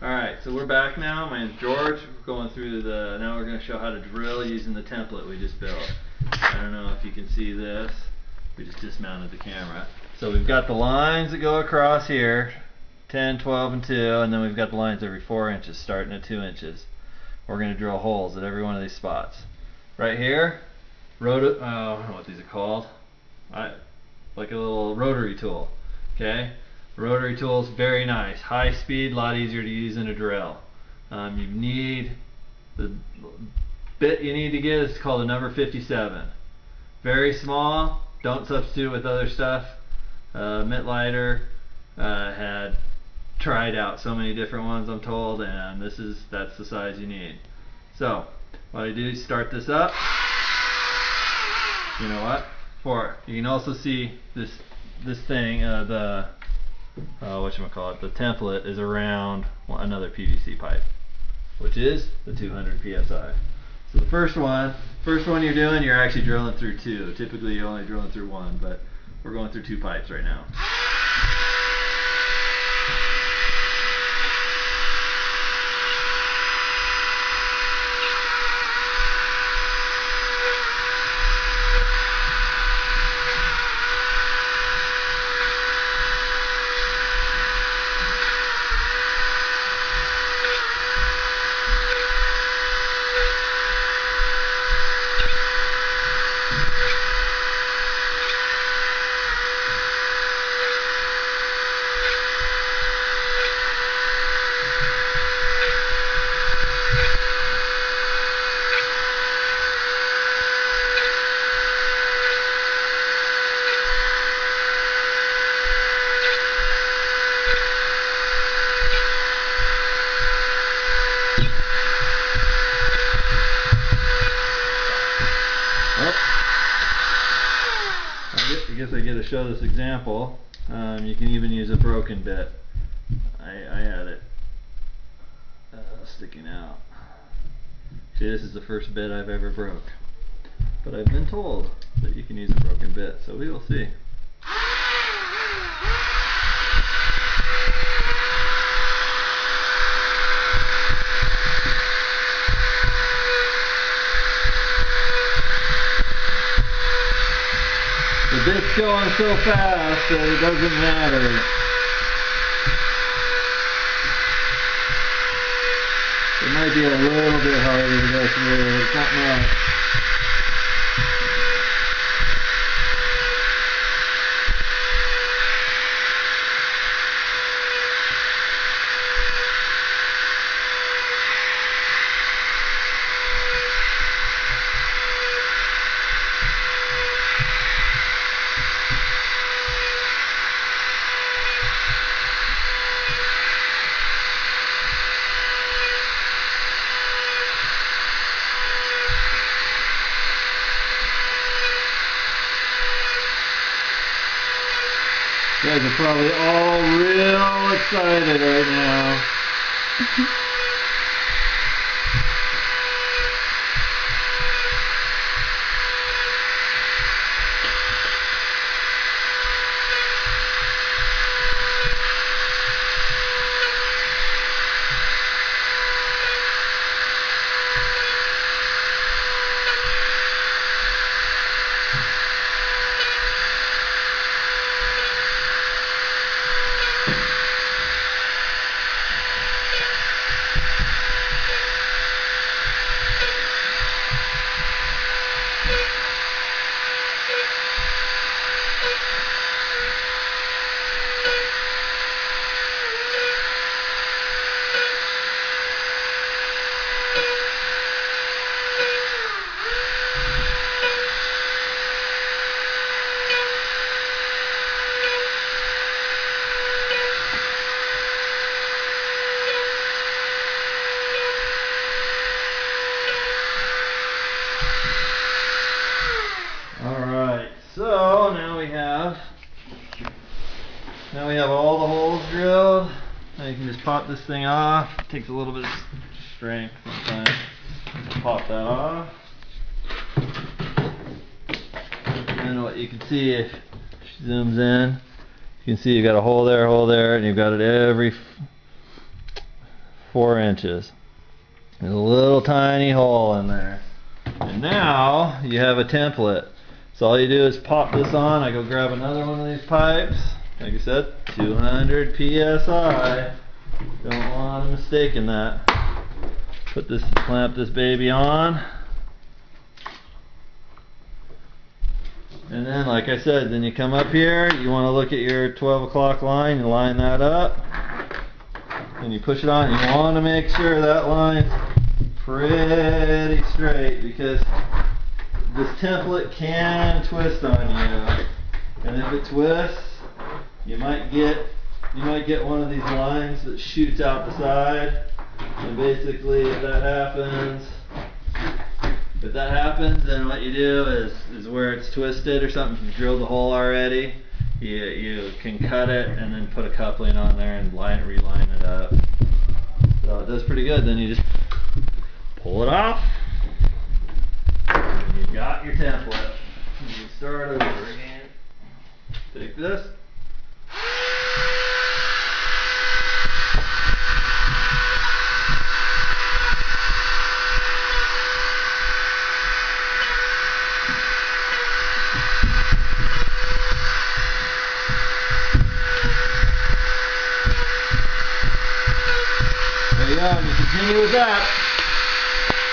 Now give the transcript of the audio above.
Alright, so we're back now. My name's George. We're going through now we're going to show how to drill using the template we just built. I don't know if you can see this. We just dismounted the camera. So we've got the lines that go across here, 10, 12, and 2, and then we've got the lines every 4 inches, starting at 2 inches. We're going to drill holes at every one of these spots. Right here, I don't know what these are called. Like a little rotary tool. Okay? Rotary tool is very nice, high speed, a lot easier to use than a drill. You need the bit you need to get is called a number 57. Very small. Don't substitute with other stuff. Mittleider had tried out so many different ones, I'm told, and that's the size you need. So what I do is start this up. You know what? You can also see this thing, whatchamacallit, the template is around another PVC pipe, which is the 200 psi. So the first one you're doing, you're actually drilling through 2. Typically you're only drilling through 1, but we're going through 2 pipes right now. I guess I get to show this example. You can even use a broken bit. I had it sticking out. See, this is the first bit I've ever broke. But I've been told that you can use a broken bit, so we will see. The bit's going so fast that it doesn't matter. It might be a little bit harder to go through, it's not much. You guys are probably all real excited right now. So now we have all the holes drilled. Now you can just pop this thing off. It takes a little bit of strength sometimes. Pop that off. And what you can see if she zooms in, you can see you've got a hole there, and you've got it every 4 inches. There's a little tiny hole in there. And now you have a template. So all you do is pop this on. I go grab another one of these pipes. Like I said, 200 psi. Don't want a mistake in that. Clamp this baby on. And then, like I said, then you come up here. You want to look at your 12 o'clock line. You line that up. And you push it on. You want to make sure that line's pretty straight, because this template can twist on you, and if it twists, you might get one of these lines that shoots out the side. And basically, if that happens, then what you do is where it's twisted or something, if you drilled the hole already, you can cut it and then put a coupling on there and reline it up. So it does pretty good. Then you just pull it off, and you got your template. You start over again. Take this. There you go, and you continue with that.